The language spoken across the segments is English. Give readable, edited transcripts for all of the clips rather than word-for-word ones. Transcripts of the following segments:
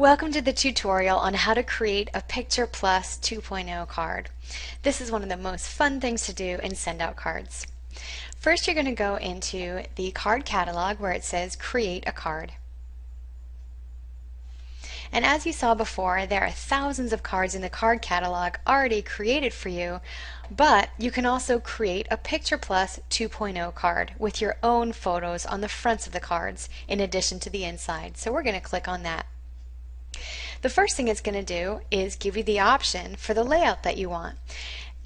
Welcome to the tutorial on how to create a Picture Plus 2.0 card. This is one of the most fun things to do in send out cards. First, you're going to go into the card catalog where it says create a card. And as you saw before, there are thousands of cards in the card catalog already created for you, but you can also create a Picture Plus 2.0 card with your own photos on the fronts of the cards in addition to the inside. So we're going to click on that. The first thing it's going to do is give you the option for the layout that you want.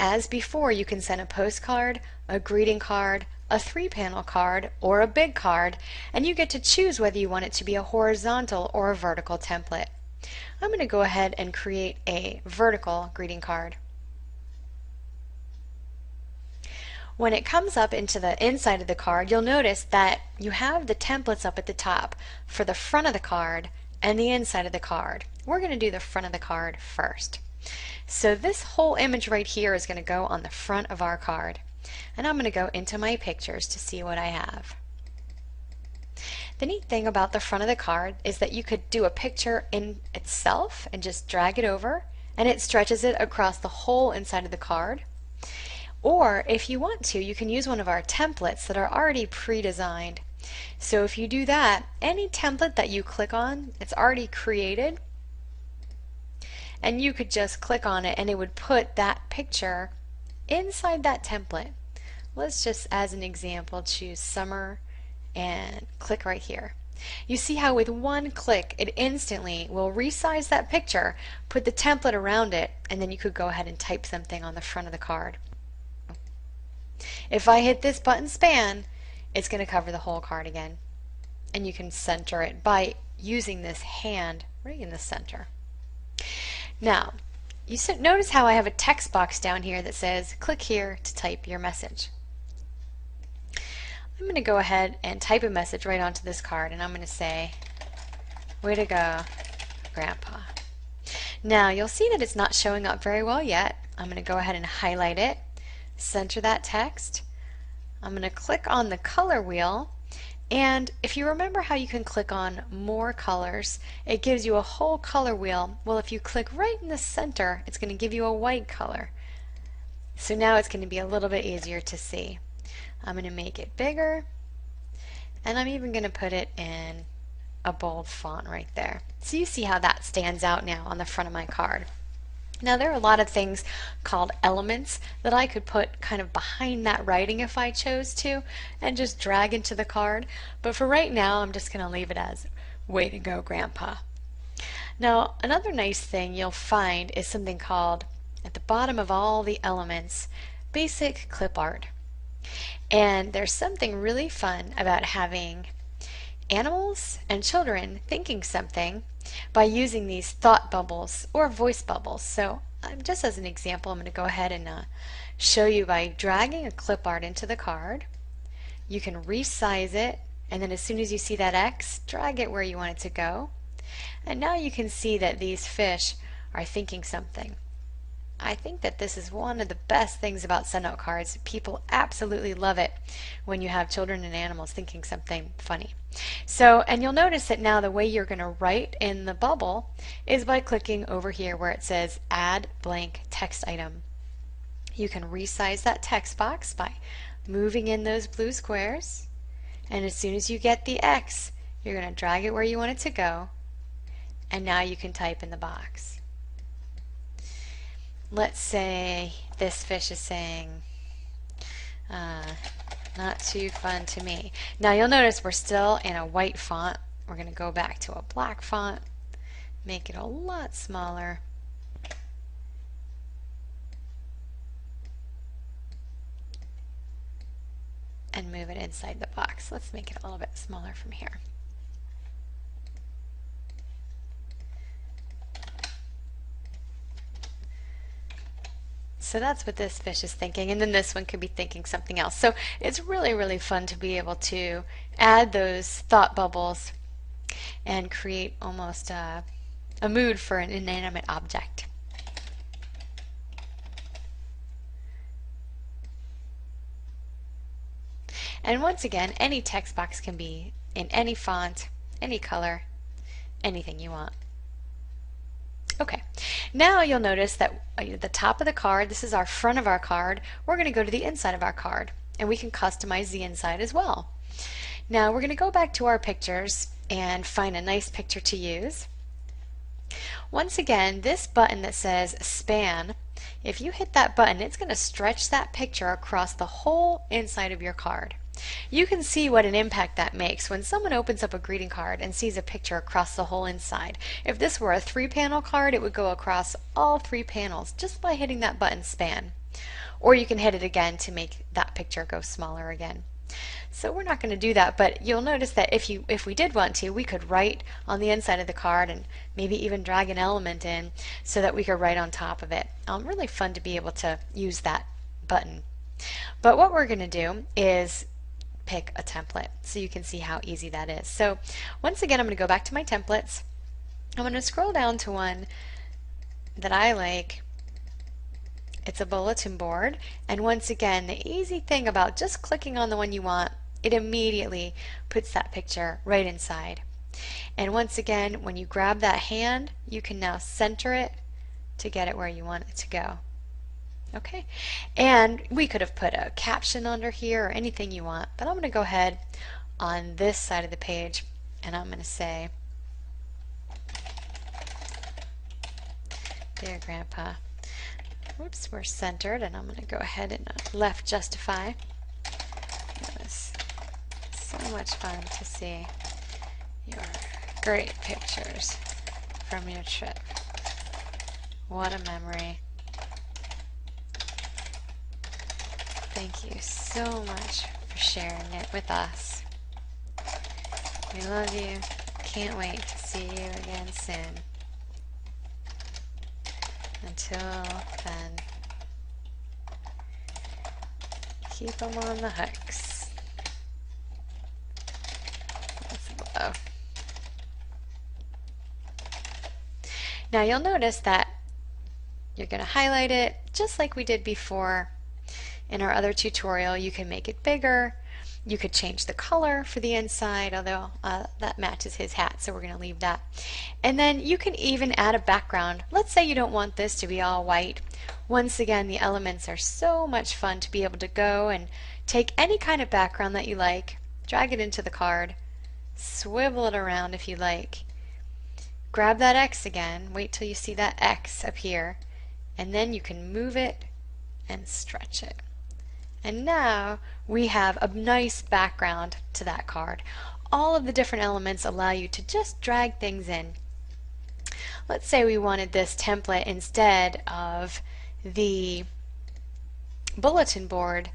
As before, you can send a postcard, a greeting card, a 3-panel card, or a big card, and you get to choose whether you want it to be a horizontal or a vertical template. I'm going to go ahead and create a vertical greeting card. When it comes up into the inside of the card, you'll notice that you have the templates up at the top for the front of the card and the inside of the card. We're going to do the front of the card first. So this whole image right here is going to go on the front of our card. And I'm going to go into my pictures to see what I have. The neat thing about the front of the card is that you could do a picture in itself and just drag it over, and it stretches it across the whole inside of the card. Or if you want to, you can use one of our templates that are already pre-designed. So if you do that, any template that you click on, it's already created, and you could just click on it and it would put that picture inside that template. Let's just, as an example, choose summer and click right here. You see how with one click it instantly will resize that picture, put the template around it, and then you could go ahead and type something on the front of the card. If I hit this button span, it's going to cover the whole card again. And you can center it by using this hand right in the center. Now, you notice how I have a text box down here that says click here to type your message. I'm going to go ahead and type a message right onto this card, and I'm going to say, way to go, Grandpa. Now, you'll see that it's not showing up very well yet. I'm going to go ahead and highlight it, center that text. I'm going to click on the color wheel, and if you remember how you can click on more colors, it gives you a whole color wheel. Well, if you click right in the center, it's going to give you a white color. So now it's going to be a little bit easier to see. I'm going to make it bigger, and I'm even going to put it in a bold font right there. So you see how that stands out now on the front of my card. Now there are a lot of things called elements that I could put kind of behind that writing if I chose to and just drag into the card, but for right now I'm just going to leave it as way to go, Grandpa. Now another nice thing you'll find is something called, at the bottom of all the elements, basic clip art. And there's something really fun about having animals and children thinking something by using these thought bubbles or voice bubbles. So just as an example, I'm going to go ahead and show you by dragging a clip art into the card. You can resize it, and then as soon as you see that X, drag it where you want it to go. And now you can see that these fish are thinking something. I think that this is one of the best things about send out cards. People absolutely love it when you have children and animals thinking something funny. So, and you'll notice that now the way you're going to write in the bubble is by clicking over here where it says add blank text item. You can resize that text box by moving in those blue squares, and as soon as you get the X, you're going to drag it where you want it to go, and now you can type in the box. Let's say this fish is saying, not too fun to me. Now you'll notice we're still in a white font. We're going to go back to a black font, make it a lot smaller. And move it inside the box. Let's make it a little bit smaller from here. So that's what this fish is thinking, and then this one could be thinking something else. So it's really, really fun to be able to add those thought bubbles and create almost a mood for an inanimate object. And once again, any text box can be in any font, any color, anything you want. Okay, now you'll notice that the top of the card, this is our front of our card, we're going to go to the inside of our card, and we can customize the inside as well. Now we're going to go back to our pictures and find a nice picture to use. Once again, this button that says span, if you hit that button, it's going to stretch that picture across the whole inside of your card. You can see what an impact that makes when someone opens up a greeting card and sees a picture across the whole inside. If this were a 3-panel card, it would go across all 3 panels just by hitting that button span. Or you can hit it again to make that picture go smaller again. So we're not going to do that, but you'll notice that if we did want to, we could write on the inside of the card and maybe even drag an element in so that we could write on top of it. Really fun to be able to use that button. But what we're going to do is pick a template so you can see how easy that is. So once again, I'm going to go back to my templates. I'm going to scroll down to one that I like. It's a bulletin board, and once again, the easy thing about just clicking on the one you want, it immediately puts that picture right inside. And once again, when you grab that hand, you can now center it to get it where you want it to go. Okay, and we could have put a caption under here or anything you want, but I'm going to go ahead on this side of the page and I'm going to say, "Dear Grandpa," whoops, we're centered, and I'm going to go ahead and left justify. It was so much fun to see your great pictures from your trip. What a memory. Thank you so much for sharing it with us. We love you. Can't wait to see you again soon. Until then, keep them on the hooks. That's below. Now you'll notice that you're going to highlight it just like we did before in our other tutorial. You can make it bigger. You could change the color for the inside, although that matches his hat, so we're going to leave that. And then you can even add a background. Let's say you don't want this to be all white. Once again, the elements are so much fun to be able to go and take any kind of background that you like, drag it into the card, swivel it around if you like, grab that X again, wait till you see that X appear, and then you can move it and stretch it. And now we have a nice background to that card. All of the different elements allow you to just drag things in. Let's say we wanted this template instead of the bulletin board,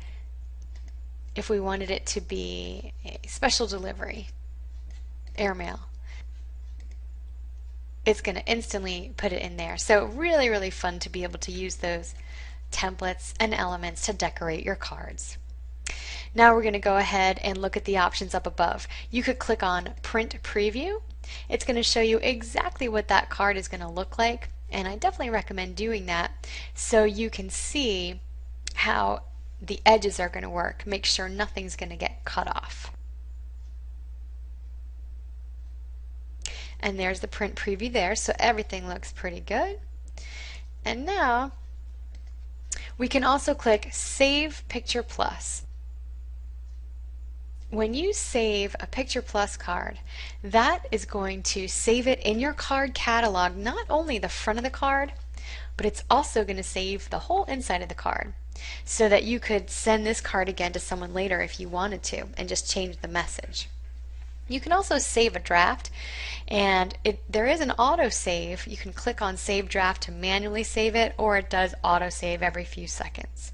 if we wanted it to be a special delivery, airmail. It's going to instantly put it in there. So really, really fun to be able to use those templates and elements to decorate your cards. Now we're going to go ahead and look at the options up above. You could click on Print Preview. It's going to show you exactly what that card is going to look like, and I definitely recommend doing that so you can see how the edges are going to work. Make sure nothing's going to get cut off. And there's the print preview there, so everything looks pretty good. And now we can also click Save Picture Plus. When you save a Picture Plus card, that is going to save it in your card catalog, not only the front of the card, but it's also going to save the whole inside of the card so that you could send this card again to someone later if you wanted to and just change the message. You can also save a draft, and there is an auto save. You can click on Save Draft to manually save it, or it does auto save every few seconds.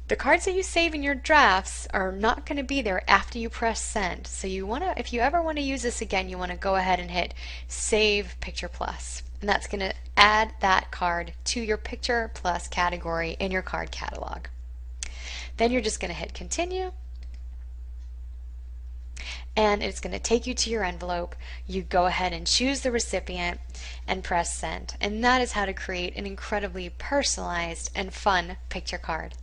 The cards that you save in your drafts are not going to be there after you press send. So if you ever want to use this again, you want to go ahead and hit Save Picture Plus. And that's going to add that card to your Picture Plus category in your card catalog. Then you're just going to hit Continue. And it's going to take you to your envelope. You go ahead and choose the recipient and press send. And that is how to create an incredibly personalized and fun picture card.